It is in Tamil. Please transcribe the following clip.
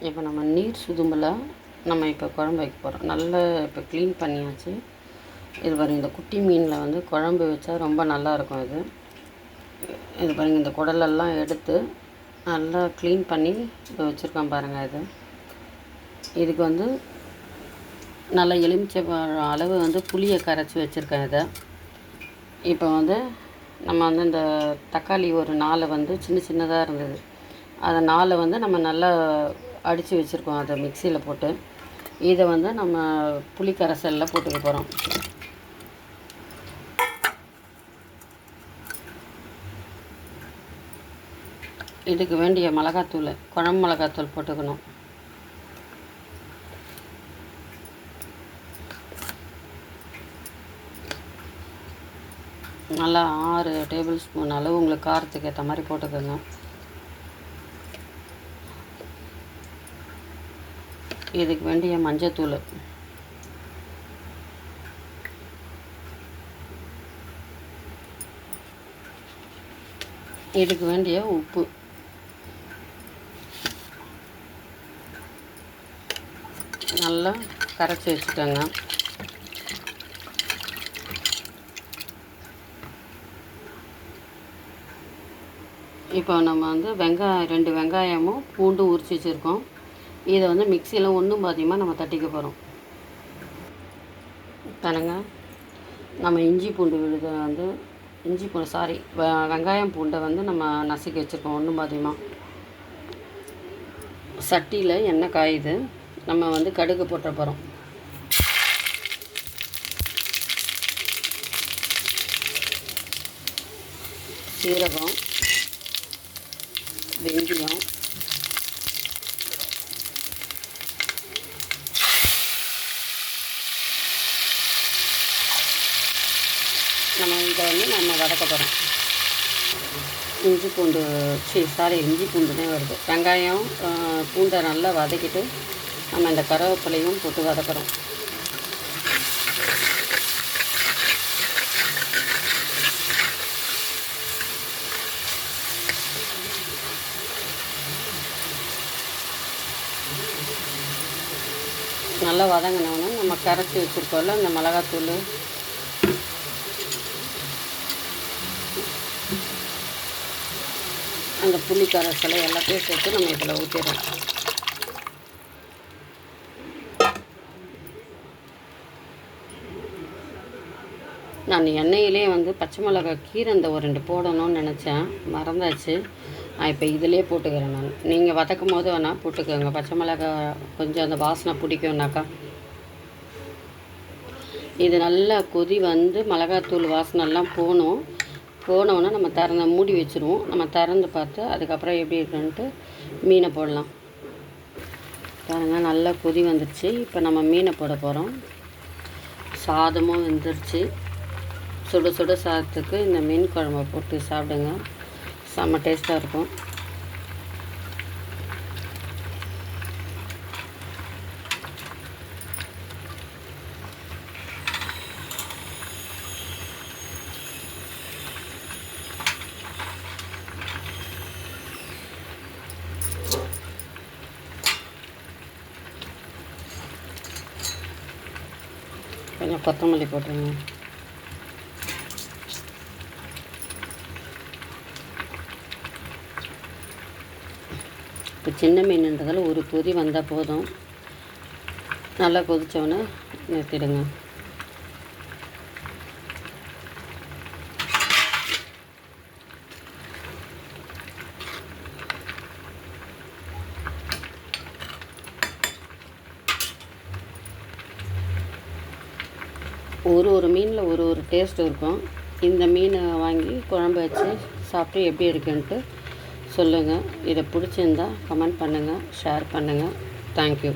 இப்போ நம்ம நீர் சுதும்பில் நம்ம இப்போ குழம்பு வைக்க போகிறோம். நல்லா இப்போ க்ளீன் பண்ணியாச்சு. இது பாருங்கள், இந்த குட்டி மீனில் வந்து குழம்பு வச்சா ரொம்ப நல்லாயிருக்கும். இது பாருங்கள், இந்த குடலெல்லாம் எடுத்து நல்லா க்ளீன் பண்ணி இப்போ வச்சுருக்கோம் பாருங்கள். இதுக்கு வந்து நல்லா எலுமிச்சை அளவு வந்து புளியை கரைச்சி வச்சுருக்கேன். இப்போ வந்து நம்ம வந்து இந்த தக்காளி ஒரு 4 வந்து சின்னதாக இருந்தது. அதை 4 வந்து நம்ம நல்லா அடித்து வச்சுருக்கோம். அதை மிக்சியில் போட்டு இதை வந்து நம்ம புளி கரைசலில் போட்டுக்க போகிறோம். இதுக்கு வேண்டிய மிளகாத்தூள், குழம்பு மிளகாத்தூள் போட்டுக்கணும். நல்லா 6 டேபிள் ஸ்பூன் அளவு உங்களுக்கு காரத்துக்கு ஏற்ற மாதிரி போட்டுக்கோங்க. இதுக்கு வேண்டிய மஞ்சத்தூள், இதுக்கு வேண்டிய உப்பு, நல்லா கரைச்சி வச்சுக்கோங்க. இப்போ நம்ம வந்து 2 வெங்காயமும் பூண்டும் உரித்து வச்சுருக்கோம். இதை வந்து மிக்சியில் ஒன்றும் பாதியமாக நம்ம தட்டிக்க போகிறோம். பாருங்க, நம்ம இஞ்சி பூண்டு விழுதை வந்து வெங்காயம் பூண்டை வந்து நம்ம நசுக்கி வச்சுருக்கோம் ஒன்றும் பாதியமாக. சட்டியில் எண்ணெய் காயுது. நம்ம வந்து கடுகு போட்ட போகிறோம். சீரகம், வெந்தயம், இதை வந்து நம்ம வதக்க போகிறோம். இஞ்சி பூண்டுனே வருது. வெங்காயம் பூண்டை நல்லா வதக்கிட்டு நம்ம இந்த கருவேப்பிலையும் போட்டு வதக்கிறோம். நல்லா வதங்கினோன்னா நம்ம கரைச்சி வச்சுருக்கோம்ல இந்த மிளகாத்தூள், அந்த புளி கரைசலை எல்லாத்தையும் சேர்த்து நம்ம இதில் ஊற்றிடுறோம். நான் எண்ணெயிலே வந்து பச்சை மிளகாய் கீரை அந்த ஒரு 2 போடணும்னு நினச்சேன், மறந்தாச்சு. இப்போ இதிலே போட்டுக்கிறேன் நான். நீங்கள் வதக்கும் போது வேணால் போட்டுக்கோங்க. பச்சை மிளகாய் கொஞ்சம் அந்த வாசனை பிடிக்கும்னாக்கா. இது நல்லா கொதி வந்து மிளகாத்தூள் வாசனைலாம் போனோன்னா நம்ம மூடி வச்சுருவோம். நம்ம திறந்து பார்த்து அதுக்கப்புறம் எப்படி இருக்குன்ட்டு மீனை போடலாம். பாருங்கள், நல்லா கொதி வந்துடுச்சு. இப்போ நம்ம மீனை போட போகிறோம். சாதமும் வெந்துருச்சு. சுட சுட சாதத்துக்கு இந்த மீன் குழம்பை போட்டு சாப்பிடுங்க, செம்ம டேஸ்ட்டாக இருக்கும். கொஞ்சம் கொத்தமல்லி போட்டுருங்க. இப்போ சின்ன மீனுன்றதால ஒரு கொதி வந்தால் போதும். நல்லா கொதித்தோன்னே நிறுத்திடுங்க. ஒரு மீனில் ஒரு டேஸ்ட் இருக்கும். இந்த மீனை வாங்கி குழம்பு வச்சு சாப்பிட்டு எப்படி இருக்குன்ட்டு சொல்லுங்கள். இதை பிடிச்சிருந்தா கமெண்ட் பண்ணுங்கள், ஷேர் பண்ணுங்கள். தேங்க்யூ.